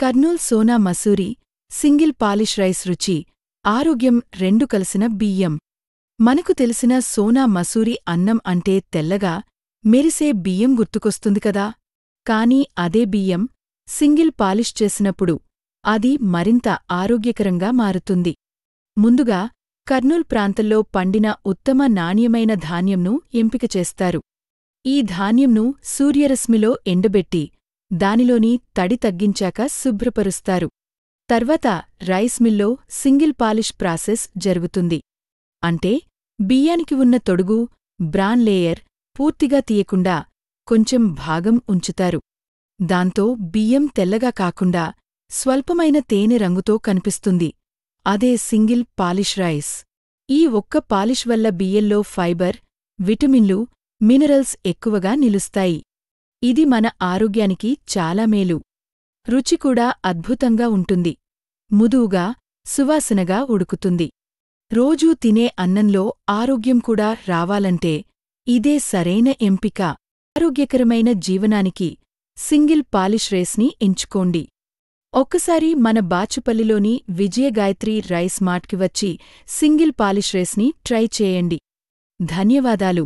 Kurnool Sona Masoori single polish rice రుచి ఆరోగ్యం రెండు కలిసిన బియ్యం. మనకు తెలిసిన సోనా మసూరి అన్నం అంటే తెల్లగా మెరిసే బియ్యం గుర్తుకొస్తుంది కదా. కాని అదే బియ్యం సింగిల్ పాలిష్ చేసినప్పుడు అది మరింత ఆరోగ్యకరంగా మారుతుంది. ముందుగా కర్నూల్ ప్రాంతంలో పండిన ఉత్తమ నాణ్యమైన ధాన్యంను ఎంపిక చేస్తారు. ఈ ధాన్యంను సూర్యరశ్మిలో ఎండబెట్టి దానిలోని తడి తగ్గించాక శుభ్రపరుస్తారు. తర్వాత రైస్ మిల్లో సింగిల్ పాలిష్ ప్రాసెస్ జరుగుతుంది. అంటే బియ్యానికి ఉన్న తొడుగు, బ్రాన్ లేయర్ పూర్తిగా తీయకుండా కొంచెం భాగం ఉంచుతారు. దాంతో బియ్యం తెల్లగా కాకుండా స్వల్పమైన తేనె రంగుతో కనిపిస్తుంది. అదే సింగిల్ పాలిష్ రైస్. ఈ ఒక్క పాలిష్ వల్ల బియ్యంలో ఫైబర్, విటమిన్లు, మినరల్స్ ఎక్కువగా నిలుస్తాయి. ఇది మన ఆరోగ్యానికి చాలా మేలు. రుచి కూడా అద్భుతంగా ఉంటుంది. ముదువుగా, సువాసనగా ఉడుకుతుంది. రోజూ తినే అన్నంలో ఆరోగ్యం కూడా రావాలంటే ఇదే సరైన ఎంపిక. ఆరోగ్యకరమైన జీవనానికి సింగిల్ పాలిష్ రైస్ని ఎంచుకోండి. ఒక్కసారి మన బాచుపల్లిలోని విజయగాయత్రి రైస్ మార్ట్కి వచ్చి సింగిల్ పాలిష్ రైస్ని ట్రై చేయండి. ధన్యవాదాలు.